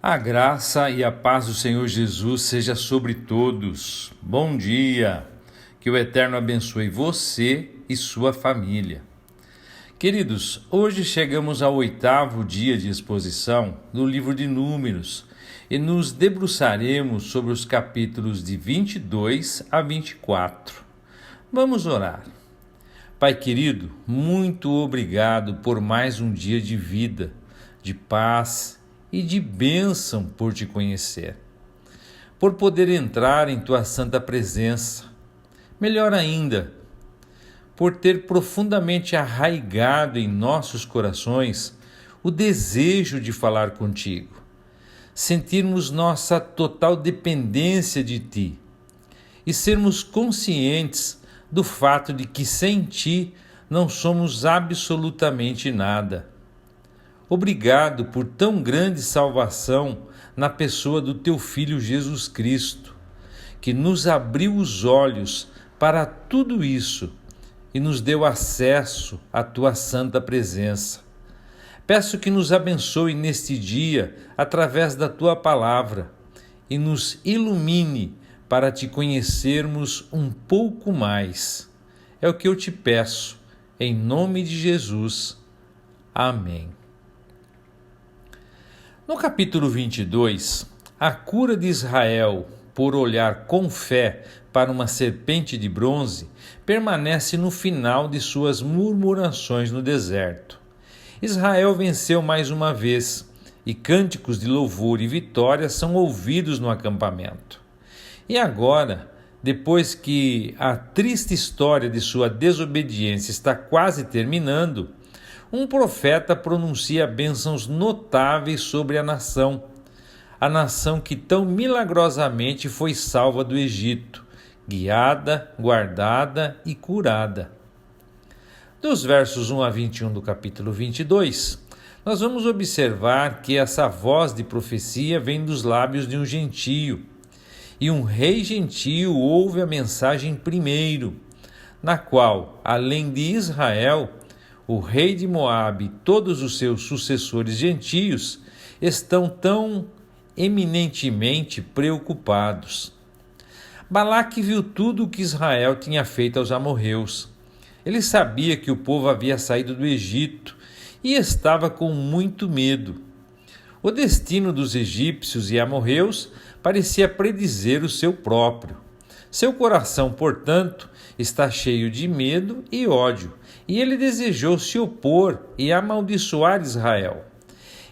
A graça e a paz do Senhor Jesus seja sobre todos. Bom dia. Que o Eterno abençoe você e sua família. Queridos, hoje chegamos ao 8º dia de exposição do livro de Números e nos debruçaremos sobre os capítulos de 22 a 24. Vamos orar. Pai querido, muito obrigado por mais um dia de vida, de paz e de bênção por te conhecer, por poder entrar em tua santa presença. Melhor ainda, por ter profundamente arraigado em nossos corações o desejo de falar contigo, sentirmos nossa total dependência de ti e sermos conscientes do fato de que sem ti não somos absolutamente nada. Obrigado por tão grande salvação na pessoa do teu Filho Jesus Cristo, que nos abriu os olhos para tudo isso e nos deu acesso à tua santa presença. Peço que nos abençoe neste dia através da tua palavra e nos ilumine para te conhecermos um pouco mais. É o que eu te peço, em nome de Jesus. Amém. No capítulo 22, a cura de Israel por olhar com fé para uma serpente de bronze permanece no final de suas murmurações no deserto. Israel venceu mais uma vez e cânticos de louvor e vitória são ouvidos no acampamento. E agora, depois que a triste história de sua desobediência está quase terminando, um profeta pronuncia bênçãos notáveis sobre a nação que tão milagrosamente foi salva do Egito, guiada, guardada e curada. Dos versos 1 a 21 do capítulo 22, nós vamos observar que essa voz de profecia vem dos lábios de um gentio, e um rei gentio ouve a mensagem primeiro, na qual, além de Israel, o rei de Moabe e todos os seus sucessores gentios estão tão eminentemente preocupados. Balaque viu tudo o que Israel tinha feito aos amorreus. Ele sabia que o povo havia saído do Egito e estava com muito medo. O destino dos egípcios e amorreus parecia predizer o seu próprio. Seu coração, portanto, está cheio de medo e ódio, e ele desejou se opor e amaldiçoar Israel.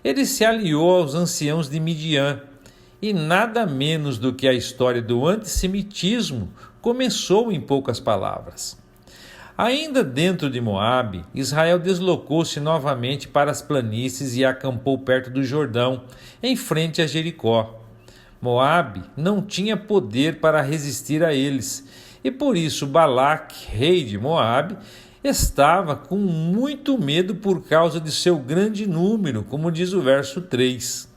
Ele se aliou aos anciãos de Midian, e nada menos do que a história do antissemitismo começou em poucas palavras. Ainda dentro de Moabe, Israel deslocou-se novamente para as planícies e acampou perto do Jordão, em frente a Jericó. Moabe não tinha poder para resistir a eles, e por isso Balaque, rei de Moabe, estava com muito medo por causa de seu grande número, como diz o verso 3.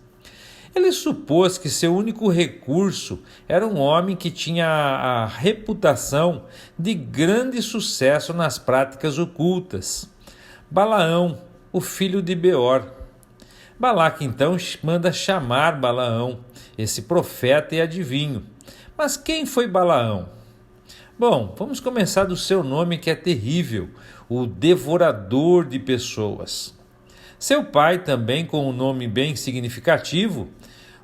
Ele supôs que seu único recurso era um homem que tinha a reputação de grande sucesso nas práticas ocultas, Balaão, o filho de Beor. Balaque então manda chamar Balaão, esse profeta e adivinho. Mas quem foi Balaão? Bom, vamos começar do seu nome, que é terrível, o devorador de pessoas. Seu pai, também com um nome bem significativo,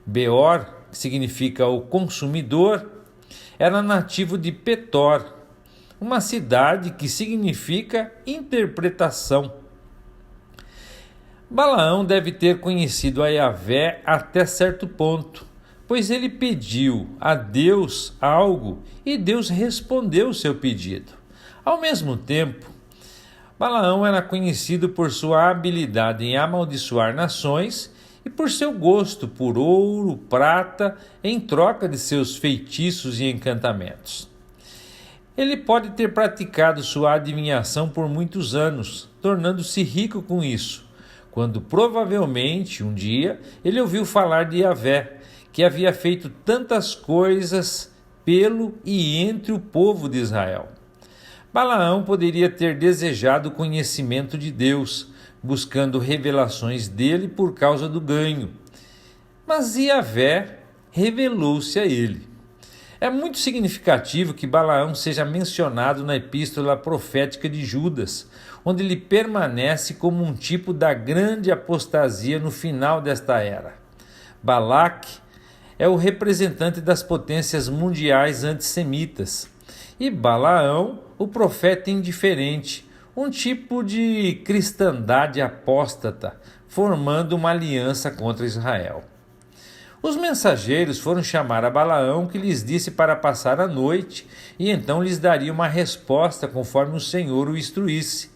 Beor, que significa o consumidor, era nativo de Petor, uma cidade que significa interpretação. Balaão deve ter conhecido a Yahvé até certo ponto, pois ele pediu a Deus algo e Deus respondeu o seu pedido. Ao mesmo tempo, Balaão era conhecido por sua habilidade em amaldiçoar nações e por seu gosto por ouro, prata, em troca de seus feitiços e encantamentos. Ele pode ter praticado sua adivinhação por muitos anos, tornando-se rico com isso, quando provavelmente um dia ele ouviu falar de Yahvé, que havia feito tantas coisas pelo e entre o povo de Israel. Balaão poderia ter desejado o conhecimento de Deus, buscando revelações dele por causa do ganho. mas Yahvé revelou-se a ele. É muito significativo que Balaão seja mencionado na epístola profética de Judas, onde ele permanece como um tipo da grande apostasia no final desta era. Balaque é o representante das potências mundiais antissemitas e Balaão, o profeta indiferente, um tipo de cristandade apóstata, formando uma aliança contra Israel. Os mensageiros foram chamar a Balaão, que lhes disse para passar a noite, e então lhes daria uma resposta conforme o Senhor o instruísse.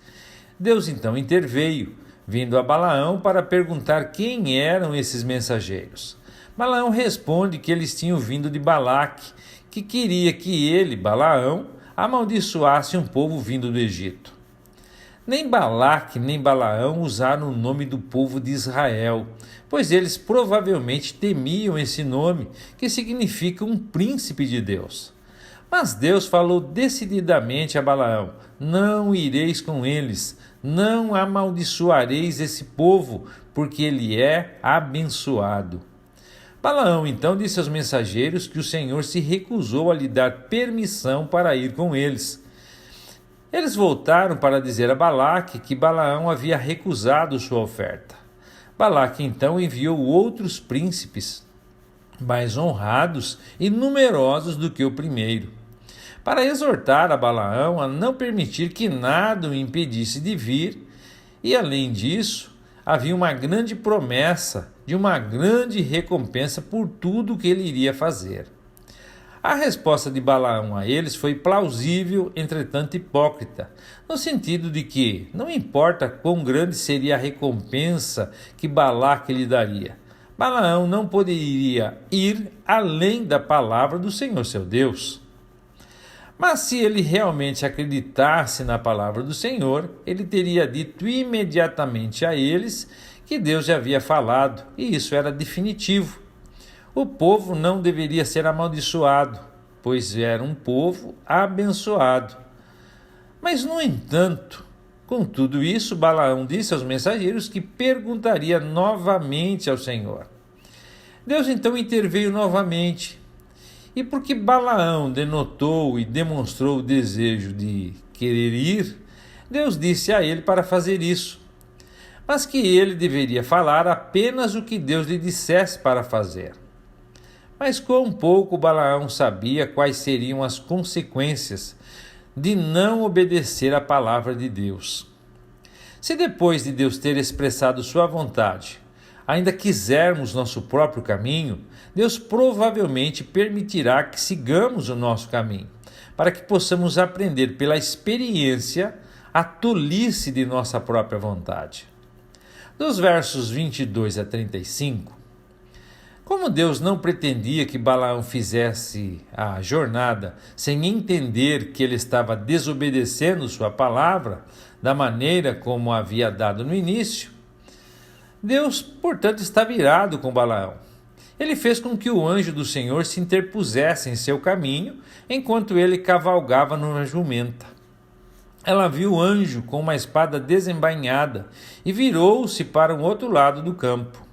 Deus então interveio, vindo a Balaão para perguntar quem eram esses mensageiros. Balaão responde que eles tinham vindo de Balaque, que queria que ele, Balaão, amaldiçoasse um povo vindo do Egito. Nem Balaque nem Balaão usaram o nome do povo de Israel, pois eles provavelmente temiam esse nome, que significa um príncipe de Deus. Mas Deus falou decididamente a Balaão: não ireis com eles, não amaldiçoareis esse povo, porque ele é abençoado. Balaão então disse aos mensageiros que o Senhor se recusou a lhe dar permissão para ir com eles. Eles voltaram para dizer a Balaque que Balaão havia recusado sua oferta. Balaque então enviou outros príncipes, mais honrados e numerosos do que o primeiro, para exortar a Balaão a não permitir que nada o impedisse de vir, e além disso, havia uma grande promessa de uma grande recompensa por tudo o que ele iria fazer. A resposta de Balaão a eles foi plausível, entretanto hipócrita, no sentido de que não importa quão grande seria a recompensa que Balaque lhe daria, Balaão não poderia ir além da palavra do Senhor seu Deus. Mas se ele realmente acreditasse na palavra do Senhor, ele teria dito imediatamente a eles que Deus já havia falado, e isso era definitivo. O povo não deveria ser amaldiçoado, pois era um povo abençoado. Mas, no entanto, com tudo isso, Balaão disse aos mensageiros que perguntaria novamente ao Senhor. Deus então interveio novamente, e porque Balaão denotou e demonstrou o desejo de querer ir, Deus disse a ele para fazer isso, mas que ele deveria falar apenas o que Deus lhe dissesse para fazer. Mas quão pouco Balaão sabia quais seriam as consequências de não obedecer à palavra de Deus. Se depois de Deus ter expressado sua vontade, ainda quisermos nosso próprio caminho, Deus provavelmente permitirá que sigamos o nosso caminho, para que possamos aprender pela experiência a tolice de nossa própria vontade. Dos versos 22 a 35, como Deus não pretendia que Balaão fizesse a jornada sem entender que ele estava desobedecendo sua palavra da maneira como havia dado no início, Deus, portanto, estava irado com Balaão. Ele fez com que o anjo do Senhor se interpusesse em seu caminho enquanto ele cavalgava numa jumenta. Ela viu o anjo com uma espada desembainhada e virou-se para o outro lado do campo.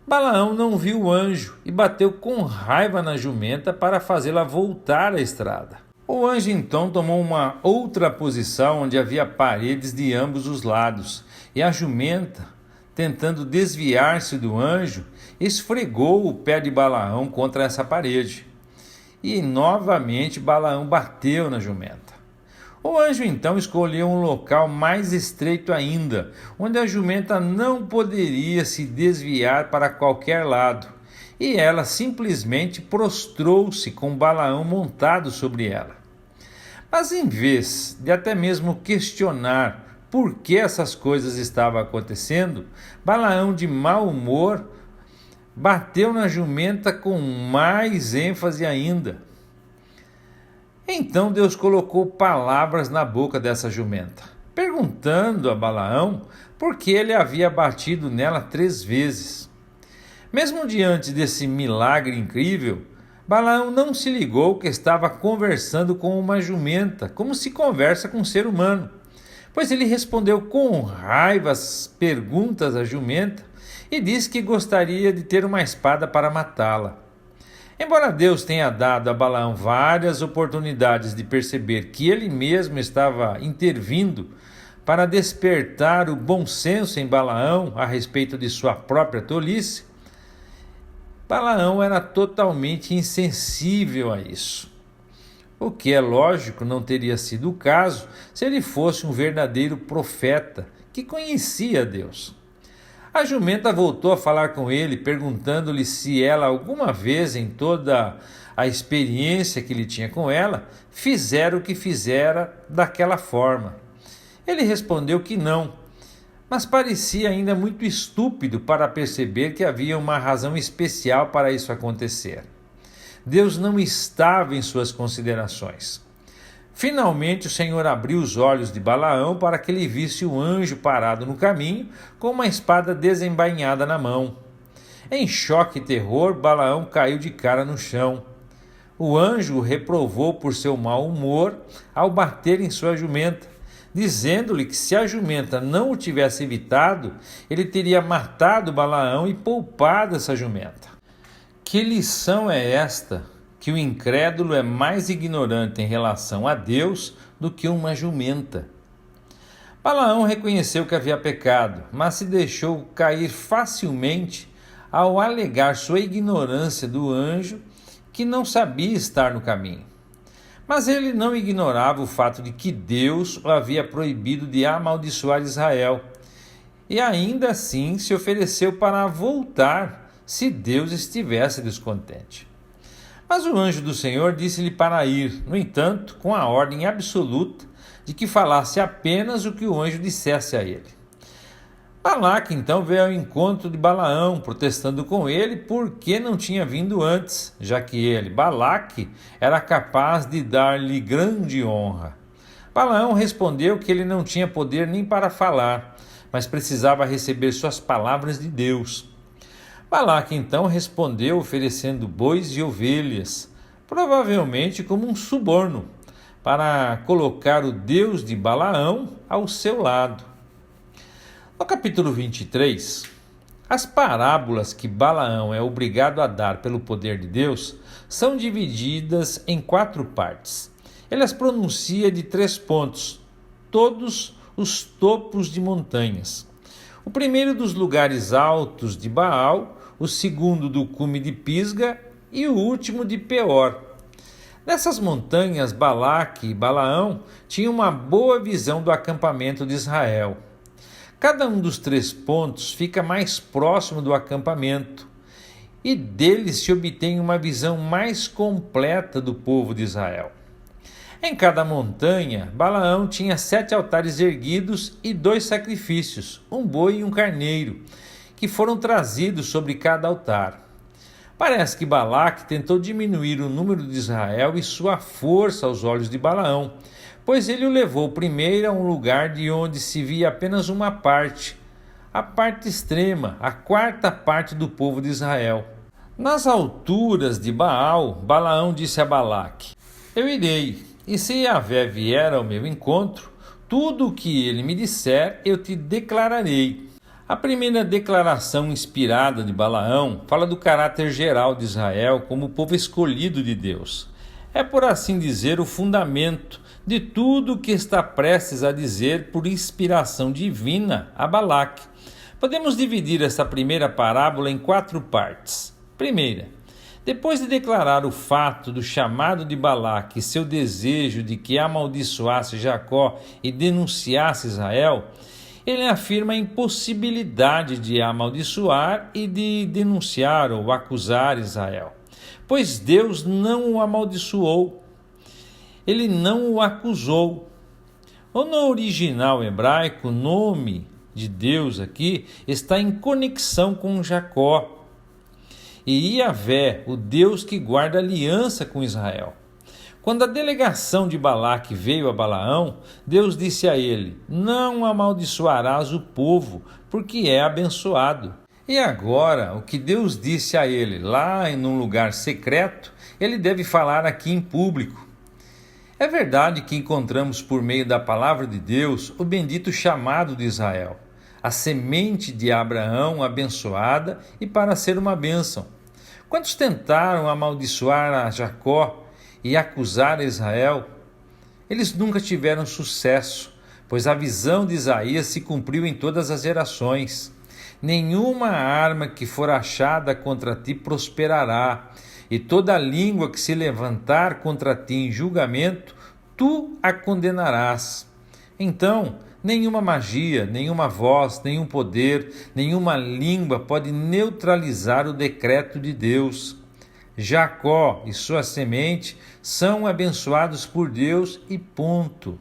Balaão não viu o anjo e bateu com raiva na jumenta para fazê-la voltar à estrada. O anjo então tomou uma outra posição onde havia paredes de ambos os lados, e a jumenta, tentando desviar-se do anjo, esfregou o pé de Balaão contra essa parede. E novamente Balaão bateu na jumenta. O anjo então escolheu um local mais estreito ainda, onde a jumenta não poderia se desviar para qualquer lado, e ela simplesmente prostrou-se com Balaão montado sobre ela. Mas em vez de até mesmo questionar por que essas coisas estavam acontecendo, Balaão, de mau humor, bateu na jumenta com mais ênfase ainda. Então Deus colocou palavras na boca dessa jumenta, perguntando a Balaão por que ele havia batido nela 3 vezes. Mesmo diante desse milagre incrível, Balaão não se ligou que estava conversando com uma jumenta, como se conversa com um ser humano, pois ele respondeu com raiva as perguntas da jumenta e disse que gostaria de ter uma espada para matá-la. Embora Deus tenha dado a Balaão várias oportunidades de perceber que ele mesmo estava intervindo para despertar o bom senso em Balaão a respeito de sua própria tolice, Balaão era totalmente insensível a isso. O que é lógico não teria sido o caso se ele fosse um verdadeiro profeta que conhecia Deus. A jumenta voltou a falar com ele, perguntando-lhe se ela alguma vez em toda a experiência que ele tinha com ela, fizera o que fizera daquela forma. Ele respondeu que não, mas parecia ainda muito estúpido para perceber que havia uma razão especial para isso acontecer. Deus não estava em suas considerações. Finalmente o Senhor abriu os olhos de Balaão para que ele visse o anjo parado no caminho com uma espada desembainhada na mão. Em choque e terror, Balaão caiu de cara no chão. O anjo o reprovou por seu mau humor ao bater em sua jumenta, dizendo-lhe que se a jumenta não o tivesse evitado, ele teria matado Balaão e poupado essa jumenta. Que lição é esta, que o incrédulo é mais ignorante em relação a Deus do que uma jumenta? Balaão reconheceu que havia pecado, mas se deixou cair facilmente ao alegar sua ignorância do anjo que não sabia estar no caminho. Mas ele não ignorava o fato de que Deus o havia proibido de amaldiçoar Israel, e ainda assim se ofereceu para voltar se Deus estivesse descontente. Mas o anjo do Senhor disse-lhe para ir, no entanto, com a ordem absoluta de que falasse apenas o que o anjo dissesse a ele. Balaque então veio ao encontro de Balaão, protestando com ele porque não tinha vindo antes, já que ele, Balaque, era capaz de dar-lhe grande honra. Balaão respondeu que ele não tinha poder nem para falar, mas precisava receber suas palavras de Deus. Balaque então respondeu oferecendo bois e ovelhas, provavelmente como um suborno, para colocar o Deus de Balaão ao seu lado. No capítulo 23, as parábolas que Balaão é obrigado a dar pelo poder de Deus são divididas em 4 partes. Ele as pronuncia de 3 pontos, todos os topos de montanhas. O primeiro dos lugares altos de Baal, o segundo do cume de Pisga e o último de Peor. Nessas montanhas, Balaque e Balaão tinham uma boa visão do acampamento de Israel. Cada um dos 3 pontos fica mais próximo do acampamento e deles se obtém uma visão mais completa do povo de Israel. Em cada montanha, Balaão tinha 7 altares erguidos e 2 sacrifícios, um boi e um carneiro, que foram trazidos sobre cada altar. Parece que Balaque tentou diminuir o número de Israel e sua força aos olhos de Balaão, pois ele o levou primeiro a um lugar de onde se via apenas uma parte, a parte extrema, a 4ª parte do povo de Israel. Nas alturas de Baal, Balaão disse a Balaque: Eu irei, e se Yahvé vier ao meu encontro, tudo o que ele me disser eu te declararei. A primeira declaração inspirada de Balaão fala do caráter geral de Israel como o povo escolhido de Deus. É, por assim dizer, o fundamento de tudo o que está prestes a dizer por inspiração divina a Balaque. Podemos dividir essa primeira parábola em 4 partes. Primeira, depois de declarar o fato do chamado de Balaque e seu desejo de que amaldiçoasse Jacó e denunciasse Israel, ele afirma a impossibilidade de amaldiçoar e de denunciar ou acusar Israel, pois Deus não o amaldiçoou, ele não o acusou. Ou no original hebraico, o nome de Deus aqui está em conexão com Jacó e Yahvé, o Deus que guarda aliança com Israel. Quando a delegação de Balaque veio a Balaão, Deus disse a ele: Não amaldiçoarás o povo, porque é abençoado. E agora, o que Deus disse a ele lá em um lugar secreto, ele deve falar aqui em público. É verdade que encontramos por meio da palavra de Deus o bendito chamado de Israel, a semente de Abraão abençoada e para ser uma bênção. Quantos tentaram amaldiçoar a Jacó e acusar Israel? Eles nunca tiveram sucesso, pois a visão de Isaías se cumpriu em todas as gerações. Nenhuma arma que for achada contra ti prosperará, e toda língua que se levantar contra ti em julgamento, tu a condenarás. Então, nenhuma magia, nenhuma voz, nenhum poder, nenhuma língua pode neutralizar o decreto de Deus. Jacó e sua semente são abençoados por Deus e ponto.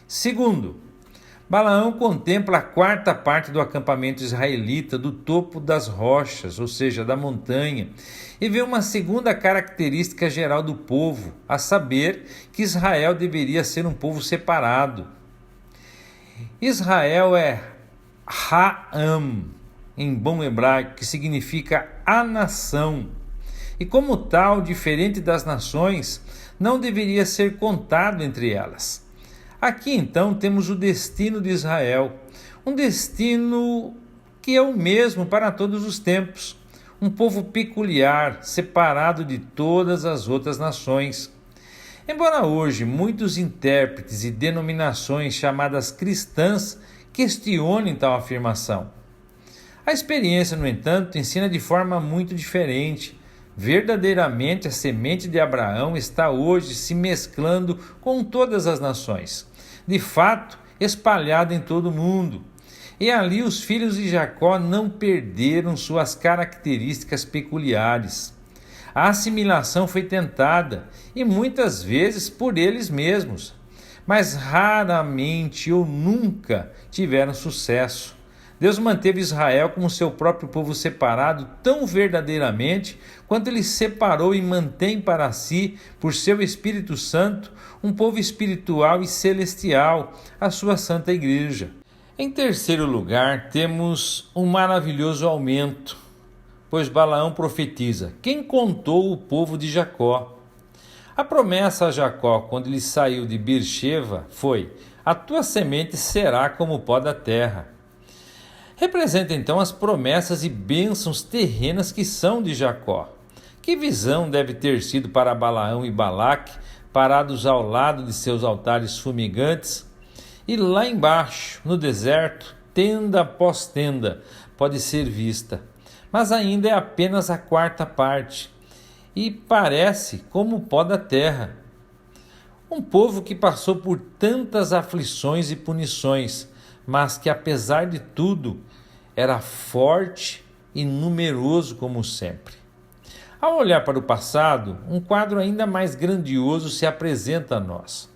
Segundo, Balaão contempla a quarta parte do acampamento israelita do topo das rochas, ou seja, da montanha, e vê uma segunda característica geral do povo, a saber que Israel deveria ser um povo separado. Israel é Ha'am, em bom hebraico, que significa a nação. E como tal, diferente das nações, não deveria ser contado entre elas. Aqui então temos o destino de Israel, um destino que é o mesmo para todos os tempos, um povo peculiar, separado de todas as outras nações. Embora hoje muitos intérpretes e denominações chamadas cristãs questionem tal afirmação, a experiência, no entanto, ensina de forma muito diferente. Verdadeiramente, a semente de Abraão está hoje se mesclando com todas as nações, de fato, espalhada em todo o mundo. E ali os filhos de Jacó não perderam suas características peculiares. A assimilação foi tentada, e muitas vezes por eles mesmos, mas raramente ou nunca tiveram sucesso. Deus manteve Israel como seu próprio povo separado tão verdadeiramente quanto ele separou e mantém para si, por seu Espírito Santo, um povo espiritual e celestial, a sua Santa Igreja. Em terceiro lugar, temos um maravilhoso aumento, pois Balaão profetiza: quem contou o povo de Jacó? A promessa a Jacó, quando ele saiu de Beer-sheva, foi: a tua semente será como o pó da terra. Representa então as promessas e bênçãos terrenas que são de Jacó. Que visão deve ter sido para Balaão e Balaque, parados ao lado de seus altares fumigantes? E lá embaixo, no deserto, tenda após tenda pode ser vista, mas ainda é apenas a quarta parte, e parece como o pó da terra. Um povo que passou por tantas aflições e punições, mas que apesar de tudo, era forte e numeroso como sempre. Ao olhar para o passado, um quadro ainda mais grandioso se apresenta a nós.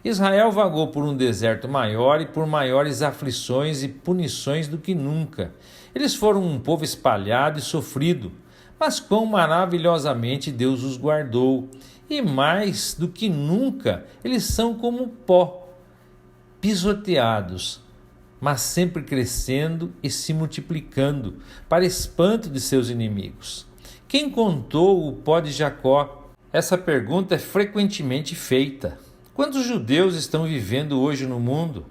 Israel vagou por um deserto maior e por maiores aflições e punições do que nunca. Eles foram um povo espalhado e sofrido, mas quão maravilhosamente Deus os guardou. E mais do que nunca, eles são como pó, pisoteados, mas sempre crescendo e se multiplicando, para espanto de seus inimigos. Quem contou o pó de Jacó? Essa pergunta é frequentemente feita. Quantos judeus estão vivendo hoje no mundo?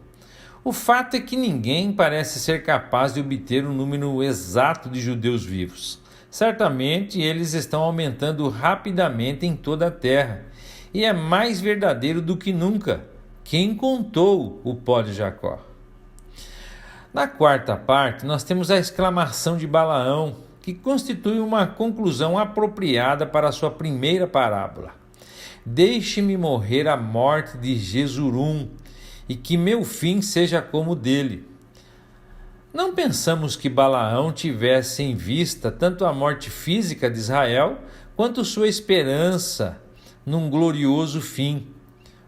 O fato é que ninguém parece ser capaz de obter um número exato de judeus vivos. Certamente eles estão aumentando rapidamente em toda a terra, e é mais verdadeiro do que nunca. Quem contou o pó de Jacó? Na quarta parte, nós temos a exclamação de Balaão, que constitui uma conclusão apropriada para a sua primeira parábola. Deixe-me morrer a morte de Jesurum, e que meu fim seja como o dele. Não pensamos que Balaão tivesse em vista tanto a morte física de Israel, quanto sua esperança num glorioso fim.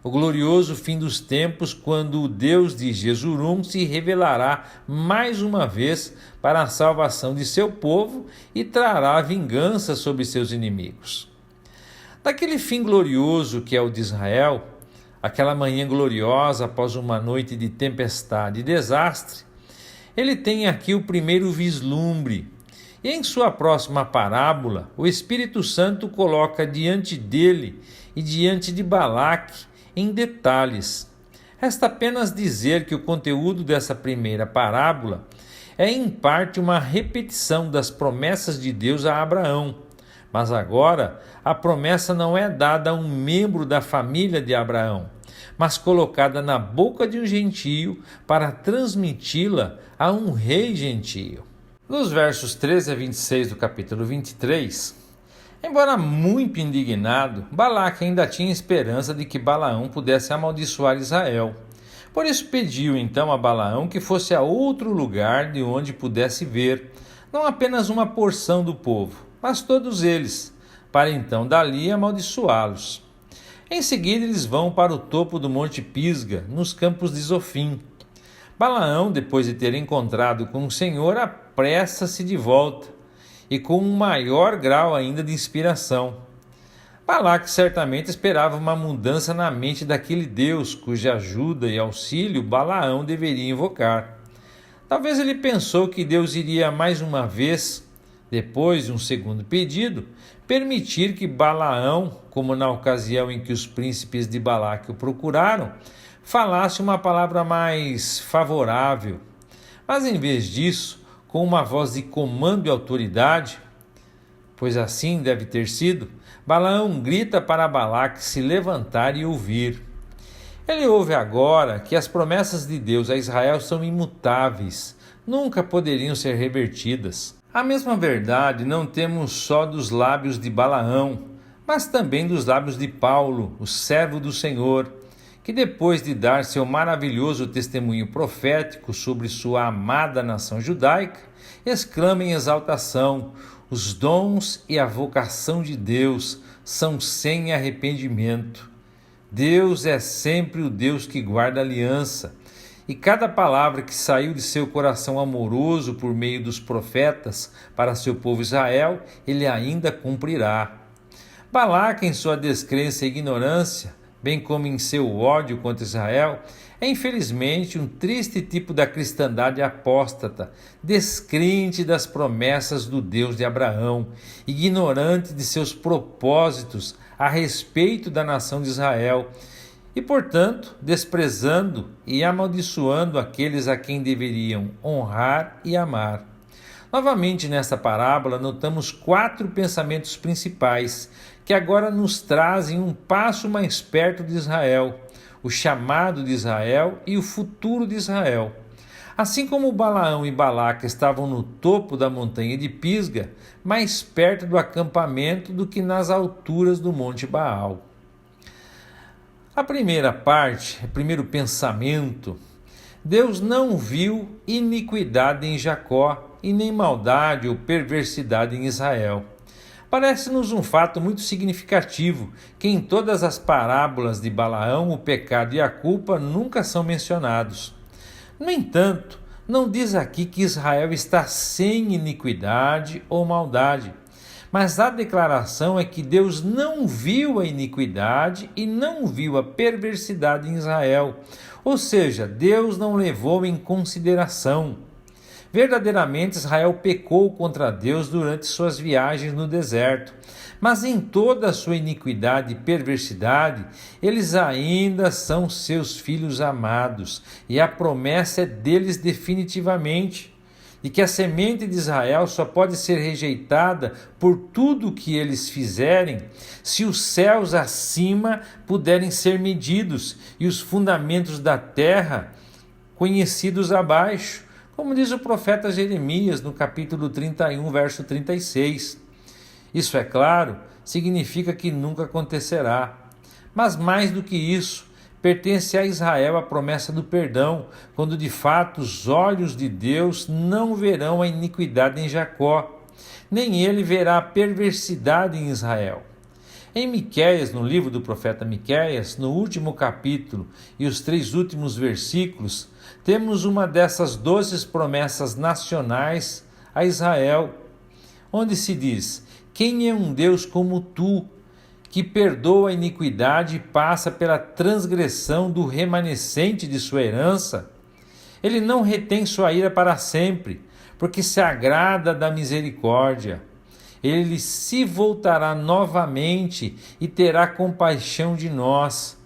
O glorioso fim dos tempos, quando o Deus de Jesurum se revelará mais uma vez para a salvação de seu povo e trará vingança sobre seus inimigos. Daquele fim glorioso que é o de Israel, aquela manhã gloriosa após uma noite de tempestade e desastre, ele tem aqui o primeiro vislumbre. E em sua próxima parábola, o Espírito Santo coloca diante dele e diante de Balaque em detalhes. Resta apenas dizer que o conteúdo dessa primeira parábola é em parte uma repetição das promessas de Deus a Abraão. Mas agora a promessa não é dada a um membro da família de Abraão, mas colocada na boca de um gentio para transmiti-la a um rei gentio. Nos versos 13 a 26 do capítulo 23, embora muito indignado, Balaque ainda tinha esperança de que Balaão pudesse amaldiçoar Israel. Por isso pediu então a Balaão que fosse a outro lugar de onde pudesse ver, não apenas uma porção do povo, mas todos eles, para então dali amaldiçoá-los. Em seguida eles vão para o topo do Monte Pisga, nos campos de Zofim. Balaão, depois de ter encontrado com o Senhor, apressa-se de volta, e com um maior grau ainda de inspiração. Balaque certamente esperava uma mudança na mente daquele Deus cuja ajuda e auxílio Balaão deveria invocar. Talvez ele pensou que Deus iria mais uma vez, depois de um segundo pedido, permitir que Balaão, como na ocasião em que os príncipes de Balaque o procuraram, falasse uma palavra mais favorável. Mas em vez disso, com uma voz de comando e autoridade, pois assim deve ter sido, Balaão grita para Balaque se levantar e ouvir. Ele ouve agora que as promessas de Deus a Israel são imutáveis, nunca poderiam ser revertidas. A mesma verdade não temos só dos lábios de Balaão, mas também dos lábios de Paulo, o servo do Senhor, que depois de dar seu maravilhoso testemunho profético sobre sua amada nação judaica, exclama em exaltação: os dons e a vocação de Deus são sem arrependimento. Deus é sempre o Deus que guarda a aliança, e cada palavra que saiu de seu coração amoroso por meio dos profetas para seu povo Israel, ele ainda cumprirá. Balaque, em sua descrença e ignorância, bem como em seu ódio contra Israel, é infelizmente um triste tipo da cristandade apóstata, descrente das promessas do Deus de Abraão, ignorante de seus propósitos a respeito da nação de Israel e, portanto, desprezando e amaldiçoando aqueles a quem deveriam honrar e amar. Novamente, nesta parábola, notamos 4 pensamentos principais que agora nos trazem um passo mais perto de Israel, o chamado de Israel e o futuro de Israel. Assim como Balaão e Balaque estavam no topo da montanha de Pisga, mais perto do acampamento do que nas alturas do Monte Baal. A primeira parte, o primeiro pensamento: Deus não viu iniquidade em Jacó e nem maldade ou perversidade em Israel. Parece-nos um fato muito significativo que em todas as parábolas de Balaão o pecado e a culpa nunca são mencionados. No entanto, não diz aqui que Israel está sem iniquidade ou maldade, mas a declaração é que Deus não viu a iniquidade e não viu a perversidade em Israel, ou seja, Deus não levou em consideração. Verdadeiramente Israel pecou contra Deus durante suas viagens no deserto, mas em toda a sua iniquidade e perversidade, eles ainda são seus filhos amados, e a promessa é deles definitivamente, de que a semente de Israel só pode ser rejeitada por tudo o que eles fizerem, se os céus acima puderem ser medidos e os fundamentos da terra conhecidos abaixo, como diz o profeta Jeremias no capítulo 31, verso 36. Isso, é claro, significa que nunca acontecerá. Mas mais do que isso, pertence a Israel a promessa do perdão, quando de fato os olhos de Deus não verão a iniquidade em Jacó, nem ele verá a perversidade em Israel. Em Miqueias, no livro do profeta Miqueias, no último capítulo e os 3 últimos versículos, temos uma dessas doces promessas nacionais a Israel, onde se diz: quem é um Deus como tu, que perdoa a iniquidade e passa pela transgressão do remanescente de sua herança? Ele não retém sua ira para sempre, porque se agrada da misericórdia. Ele se voltará novamente e terá compaixão de nós.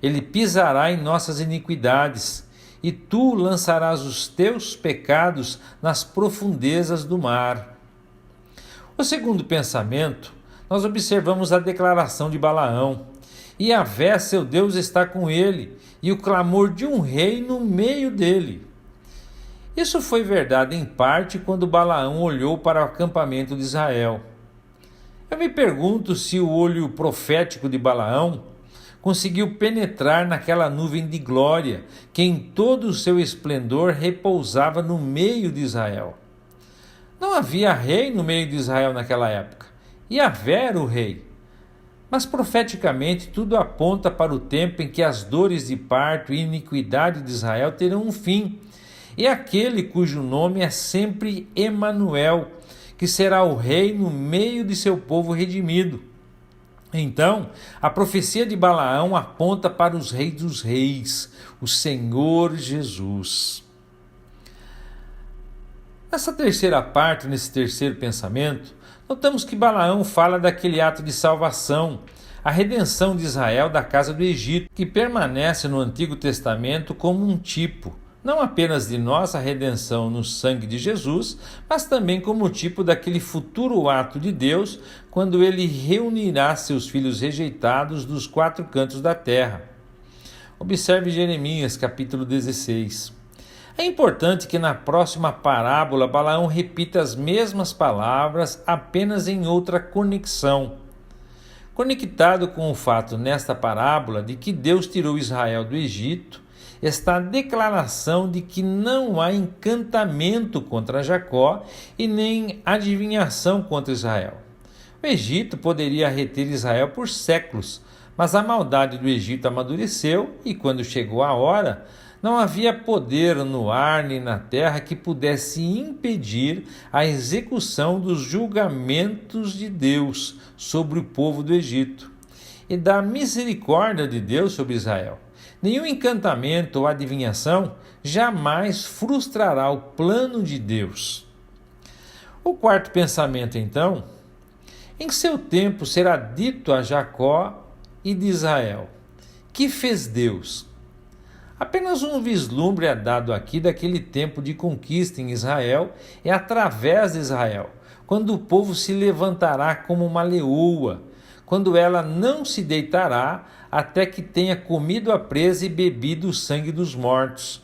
Ele pisará em nossas iniquidades e tu lançarás os teus pecados nas profundezas do mar. O segundo pensamento, nós observamos a declaração de Balaão. Yahvé, seu Deus, está com ele, e o clamor de um rei no meio dele. Isso foi verdade em parte quando Balaão olhou para o acampamento de Israel. Eu me pergunto se o olho profético de Balaão conseguiu penetrar naquela nuvem de glória que em todo o seu esplendor repousava no meio de Israel. Não havia rei no meio de Israel naquela época. Yahvé era o rei. Mas profeticamente tudo aponta para o tempo em que as dores de parto e iniquidade de Israel terão um fim. E aquele cujo nome é sempre Emanuel, que será o rei no meio de seu povo redimido. Então, a profecia de Balaão aponta para os reis dos reis, o Senhor Jesus. Nessa terceira parte, nesse terceiro pensamento, notamos que Balaão fala daquele ato de salvação, a redenção de Israel da casa do Egito, que permanece no Antigo Testamento como um tipo, não apenas de nossa redenção no sangue de Jesus, mas também como tipo daquele futuro ato de Deus, quando ele reunirá seus filhos rejeitados dos quatro cantos da terra. Observe Jeremias, capítulo 16. É importante que na próxima parábola Balaão repita as mesmas palavras, apenas em outra conexão. Conectado com o fato nesta parábola de que Deus tirou Israel do Egito, está a declaração de que não há encantamento contra Jacó e nem adivinhação contra Israel. O Egito poderia reter Israel por séculos, mas a maldade do Egito amadureceu e, quando chegou a hora, não havia poder no ar nem na terra que pudesse impedir a execução dos julgamentos de Deus sobre o povo do Egito e da misericórdia de Deus sobre Israel. Nenhum encantamento ou adivinhação jamais frustrará o plano de Deus. O quarto pensamento, então, em seu tempo será dito a Jacó e de Israel: que fez Deus? Apenas um vislumbre é dado aqui daquele tempo de conquista em Israel e através de Israel, quando o povo se levantará como uma leoa, quando ela não se deitará até que tenha comido a presa e bebido o sangue dos mortos.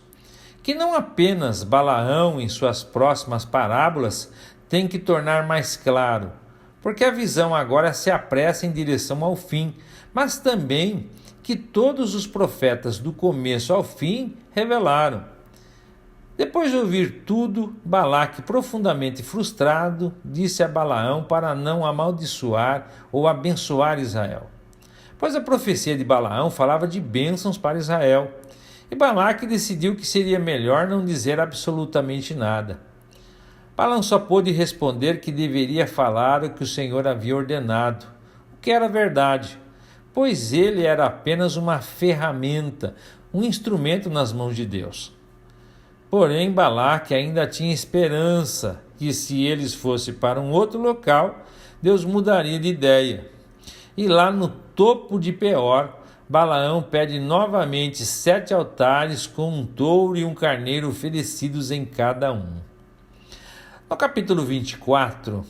Que não apenas Balaão, em suas próximas parábolas, tem que tornar mais claro, porque a visão agora se apressa em direção ao fim, mas também que todos os profetas do começo ao fim revelaram. Depois de ouvir tudo, Balaque, profundamente frustrado, disse a Balaão para não amaldiçoar ou abençoar Israel. Pois a profecia de Balaão falava de bênçãos para Israel, e Balaque decidiu que seria melhor não dizer absolutamente nada. Balaão só pôde responder que deveria falar o que o Senhor havia ordenado, o que era verdade, pois ele era apenas uma ferramenta, um instrumento nas mãos de Deus. Porém, Balaque ainda tinha esperança que, se eles fossem para um outro local, Deus mudaria de ideia. E lá no topo de Peor, Balaão pede novamente 7 altares com um touro e um carneiro oferecidos em cada um. No capítulo 24,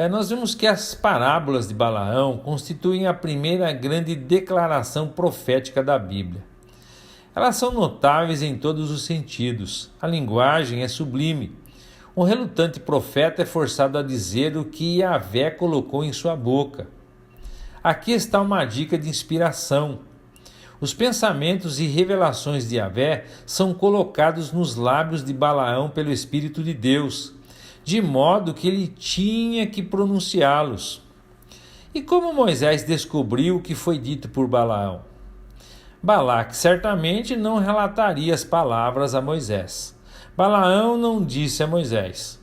nós vemos que as parábolas de Balaão constituem a primeira grande declaração profética da Bíblia. Elas são notáveis em todos os sentidos. A linguagem é sublime. Um relutante profeta é forçado a dizer o que Yahvé colocou em sua boca. Aqui está uma dica de inspiração. Os pensamentos e revelações de Yahvé são colocados nos lábios de Balaão pelo Espírito de Deus, de modo que ele tinha que pronunciá-los. E como Moisés descobriu o que foi dito por Balaão? Balaque certamente não relataria as palavras a Moisés. Balaão não disse a Moisés.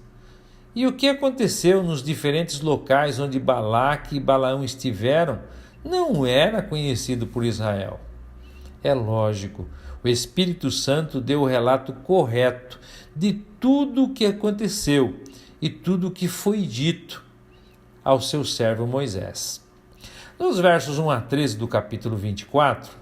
E o que aconteceu nos diferentes locais onde Balaque e Balaão estiveram não era conhecido por Israel. É lógico, o Espírito Santo deu o relato correto de tudo o que aconteceu e tudo o que foi dito ao seu servo Moisés. Nos versos 1 a 13 do capítulo 24,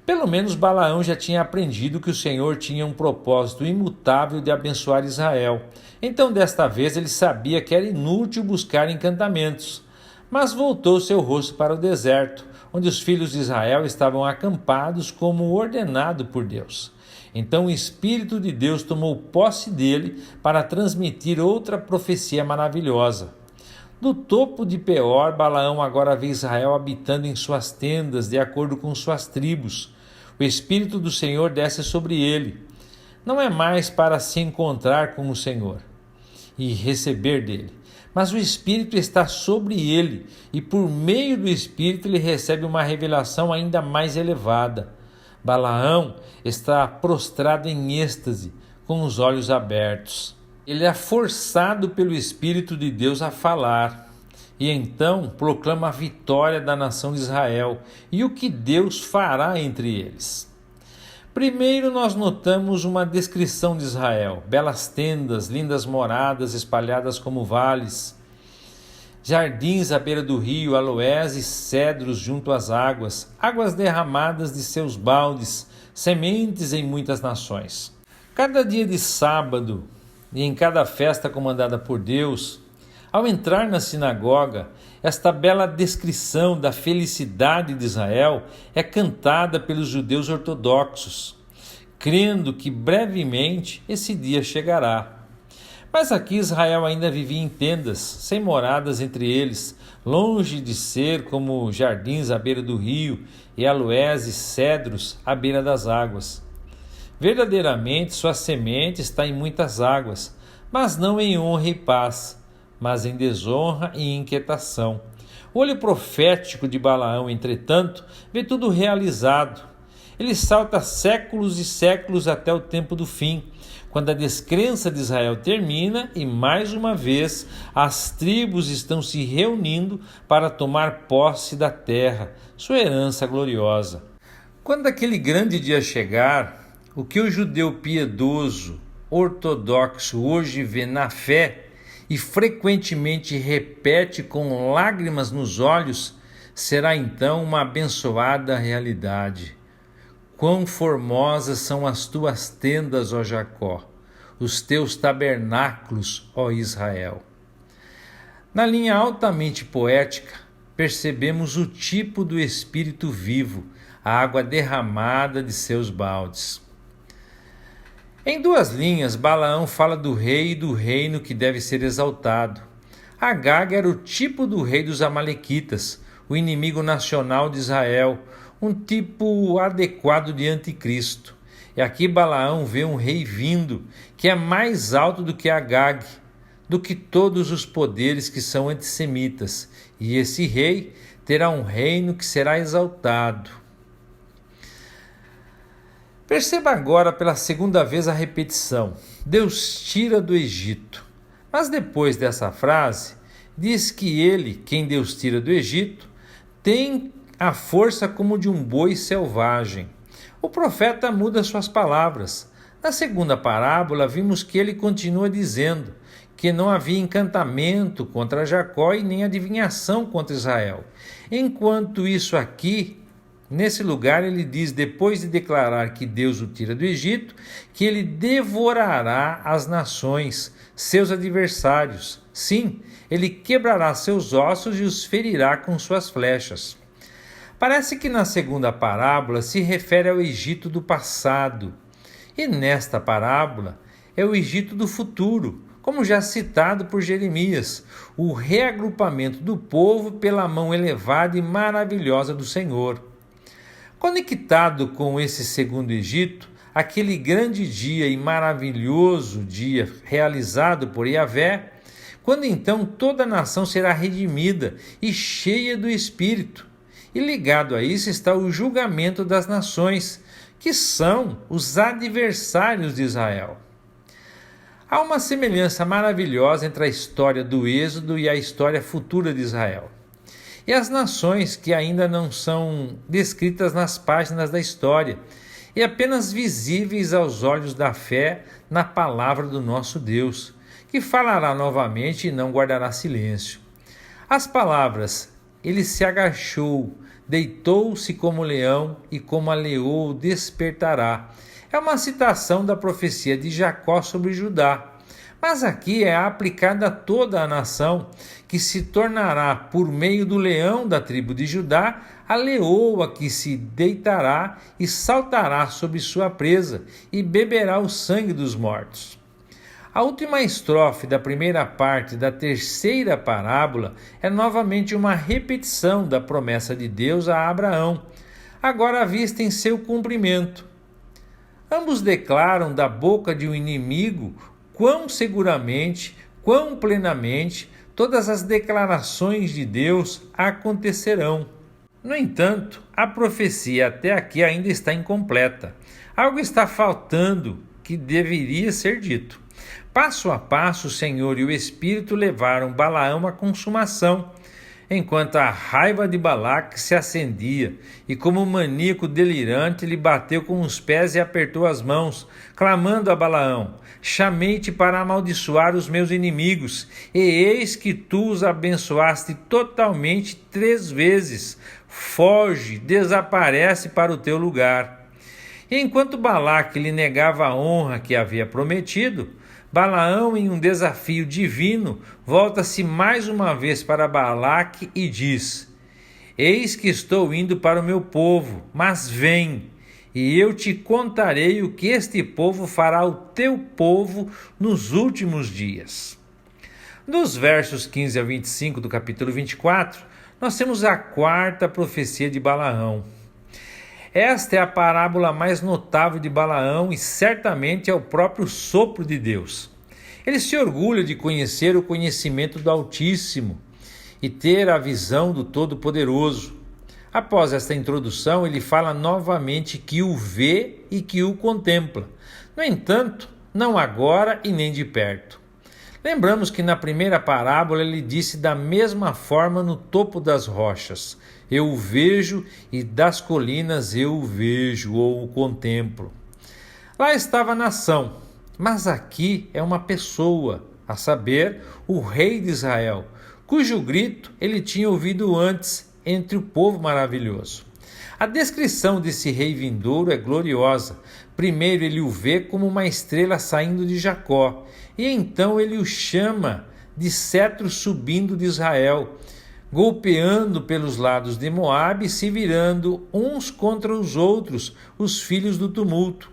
Pelo menos Balaão já tinha aprendido que o Senhor tinha um propósito imutável de abençoar Israel. Então, desta vez, ele sabia que era inútil buscar encantamentos, mas voltou seu rosto para o deserto, onde os filhos de Israel estavam acampados como ordenado por Deus. Então o Espírito de Deus tomou posse dele para transmitir outra profecia maravilhosa. Do topo de Peor, Balaão agora vê Israel habitando em suas tendas, de acordo com suas tribos. O Espírito do Senhor desce sobre ele. Não é mais para se encontrar com o Senhor e receber dele, mas o Espírito está sobre ele, e por meio do Espírito ele recebe uma revelação ainda mais elevada. Balaão está prostrado em êxtase, com os olhos abertos. Ele é forçado pelo Espírito de Deus a falar, e então proclama a vitória da nação de Israel e o que Deus fará entre eles. Primeiro nós notamos uma descrição de Israel: belas tendas, lindas moradas espalhadas como vales, jardins à beira do rio, aloés e cedros junto às águas, águas derramadas de seus baldes, sementes em muitas nações. Cada dia de sábado e em cada festa comandada por Deus, ao entrar na sinagoga, esta bela descrição da felicidade de Israel é cantada pelos judeus ortodoxos, crendo que brevemente esse dia chegará. Mas aqui Israel ainda vivia em tendas, sem moradas entre eles, longe de ser como jardins à beira do rio e aloés e cedros à beira das águas. Verdadeiramente sua semente está em muitas águas, mas não em honra e paz, mas em desonra e inquietação. O olho profético de Balaão, entretanto, vê tudo realizado. Ele salta séculos e séculos até o tempo do fim, quando a descrença de Israel termina e, mais uma vez, as tribos estão se reunindo para tomar posse da terra, sua herança gloriosa. Quando aquele grande dia chegar, o que o judeu piedoso, ortodoxo, hoje vê na fé e frequentemente repete com lágrimas nos olhos, será então uma abençoada realidade. Quão formosas são as tuas tendas, ó Jacó, os teus tabernáculos, ó Israel. Na linha altamente poética, percebemos o tipo do Espírito vivo, a água derramada de seus baldes. Em duas linhas, Balaão fala do rei e do reino que deve ser exaltado. Agag era o tipo do rei dos amalequitas, o inimigo nacional de Israel, um tipo adequado de anticristo. E aqui Balaão vê um rei vindo, que é mais alto do que Agag, do que todos os poderes que são antissemitas. E esse rei terá um reino que será exaltado. Perceba agora pela segunda vez a repetição: Deus tira do Egito. Mas depois dessa frase, diz que ele, quem Deus tira do Egito, tem a força como de um boi selvagem. O profeta muda suas palavras. Na segunda parábola, vimos que ele continua dizendo que não havia encantamento contra Jacó e nem adivinhação contra Israel. Enquanto isso aqui, nesse lugar, ele diz, depois de declarar que Deus o tira do Egito, que ele devorará as nações, seus adversários. Sim, ele quebrará seus ossos e os ferirá com suas flechas. Parece que na segunda parábola se refere ao Egito do passado, e nesta parábola é o Egito do futuro, como já citado por Jeremias, o reagrupamento do povo pela mão elevada e maravilhosa do Senhor. Conectado com esse segundo Egito, aquele grande dia e maravilhoso dia realizado por Yahvé, quando então toda a nação será redimida e cheia do Espírito. E ligado a isso está o julgamento das nações, que são os adversários de Israel. Há uma semelhança maravilhosa entre a história do Êxodo e a história futura de Israel. E as nações que ainda não são descritas nas páginas da história, e apenas visíveis aos olhos da fé na palavra do nosso Deus, que falará novamente e não guardará silêncio. As palavras, ele se agachou, deitou-se como leão e como a leoa o despertará. É uma citação da profecia de Jacó sobre Judá. Mas aqui é aplicada a toda a nação, que se tornará, por meio do leão da tribo de Judá, a leoa que se deitará e saltará sobre sua presa e beberá o sangue dos mortos. A última estrofe da primeira parte da terceira parábola é novamente uma repetição da promessa de Deus a Abraão, agora vista em seu cumprimento. Ambos declaram da boca de um inimigo quão seguramente, quão plenamente todas as declarações de Deus acontecerão. No entanto, a profecia até aqui ainda está incompleta. Algo está faltando que deveria ser dito. Passo a passo, o Senhor e o Espírito levaram Balaão à consumação, enquanto a raiva de Balaque se acendia, e como um maníaco delirante lhe bateu com os pés e apertou as mãos, clamando a Balaão: chamei-te para amaldiçoar os meus inimigos, e eis que tu os abençoaste totalmente 3 vezes. Foge, desaparece para o teu lugar. E enquanto Balaque lhe negava a honra que havia prometido, Balaão, em um desafio divino, volta-se mais uma vez para Balaque e diz: eis que estou indo para o meu povo, mas vem, e eu te contarei o que este povo fará ao teu povo nos últimos dias. Dos versos 15 a 25 do capítulo 24, nós temos a quarta profecia de Balaão. Esta é a parábola mais notável de Balaão e certamente é o próprio sopro de Deus. Ele se orgulha de conhecer o conhecimento do Altíssimo e ter a visão do Todo-Poderoso. Após esta introdução, ele fala novamente que o vê e que o contempla. No entanto, não agora e nem de perto. Lembramos que na primeira parábola ele disse da mesma forma no topo das rochas: eu o vejo, e das colinas eu o vejo ou o contemplo. Lá estava a nação, mas aqui é uma pessoa, a saber, o rei de Israel, cujo grito ele tinha ouvido antes entre o povo maravilhoso. A descrição desse rei vindouro é gloriosa. Primeiro ele o vê como uma estrela saindo de Jacó, e então ele o chama de cetro subindo de Israel, golpeando pelos lados de Moabe e se virando uns contra os outros, os filhos do tumulto.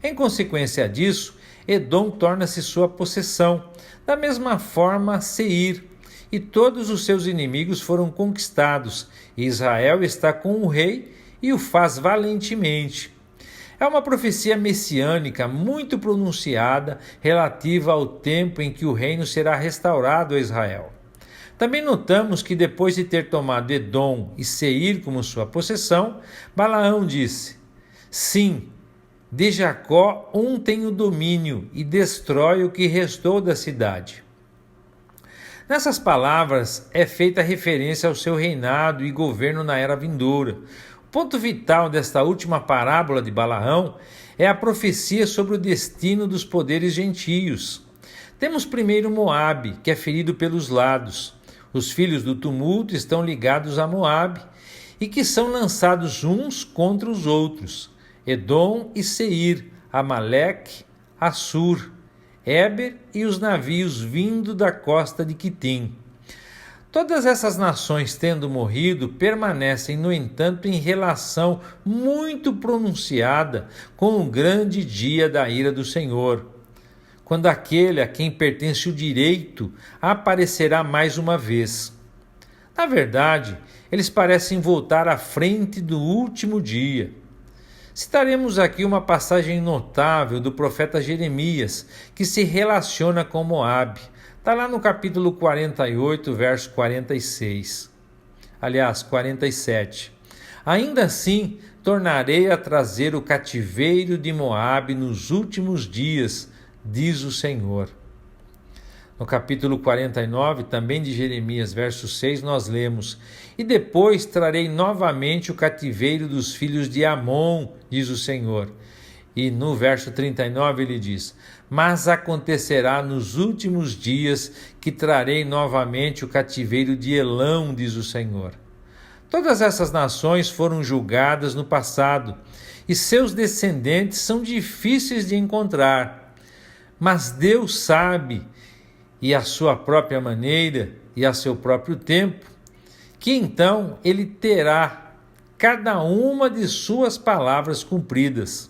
Em consequência disso, Edom torna-se sua possessão, da mesma forma Seir, e todos os seus inimigos foram conquistados, e Israel está com o rei e o faz valentemente. É uma profecia messiânica muito pronunciada relativa ao tempo em que o reino será restaurado a Israel. Também notamos que depois de ter tomado Edom e Seir como sua possessão, Balaão disse: sim, de Jacó um tem o domínio e destrói o que restou da cidade. Nessas palavras é feita referência ao seu reinado e governo na era vindoura. O ponto vital desta última parábola de Balaão é a profecia sobre o destino dos poderes gentios. Temos primeiro Moabe, que é ferido pelos lados. Os filhos do tumulto estão ligados a Moabe e que são lançados uns contra os outros: Edom e Seir, Amaleque, Assur, Éber e os navios vindo da costa de Quitim. Todas essas nações, tendo morrido, permanecem, no entanto, em relação muito pronunciada com o grande dia da ira do Senhor, quando aquele a quem pertence o direito aparecerá mais uma vez. Na verdade, eles parecem voltar à frente do último dia. Citaremos aqui uma passagem notável do profeta Jeremias, que se relaciona com Moabe. Está lá no capítulo 48, verso 46. Aliás, 47. Ainda assim, tornarei a trazer o cativeiro de Moabe nos últimos dias, diz o Senhor. No capítulo 49, também de Jeremias, verso 6, nós lemos: e depois trarei novamente o cativeiro dos filhos de Amon, diz o Senhor. E no verso 39 ele diz: mas acontecerá nos últimos dias que trarei novamente o cativeiro de Elão, diz o Senhor. Todas essas nações foram julgadas no passado e seus descendentes são difíceis de encontrar. Mas Deus sabe, e à sua própria maneira e a seu próprio tempo, que então ele terá cada uma de suas palavras cumpridas.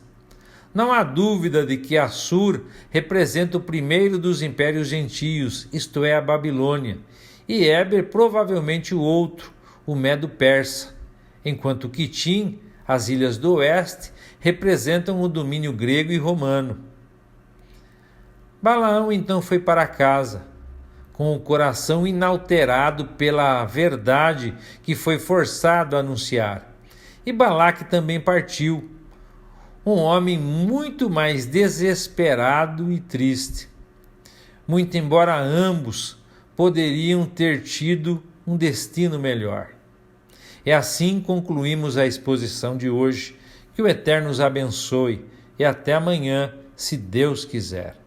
Não há dúvida de que Assur representa o primeiro dos impérios gentios, isto é, a Babilônia, e Éber provavelmente o outro, o Medo-Persa, enquanto Quitim, as ilhas do oeste, representam o domínio grego e romano. Balaão então foi para casa, com o coração inalterado pela verdade que foi forçado a anunciar. E Balaque também partiu, um homem muito mais desesperado e triste. Muito embora ambos poderiam ter tido um destino melhor. E assim concluímos a exposição de hoje. Que o Eterno os abençoe e até amanhã, se Deus quiser.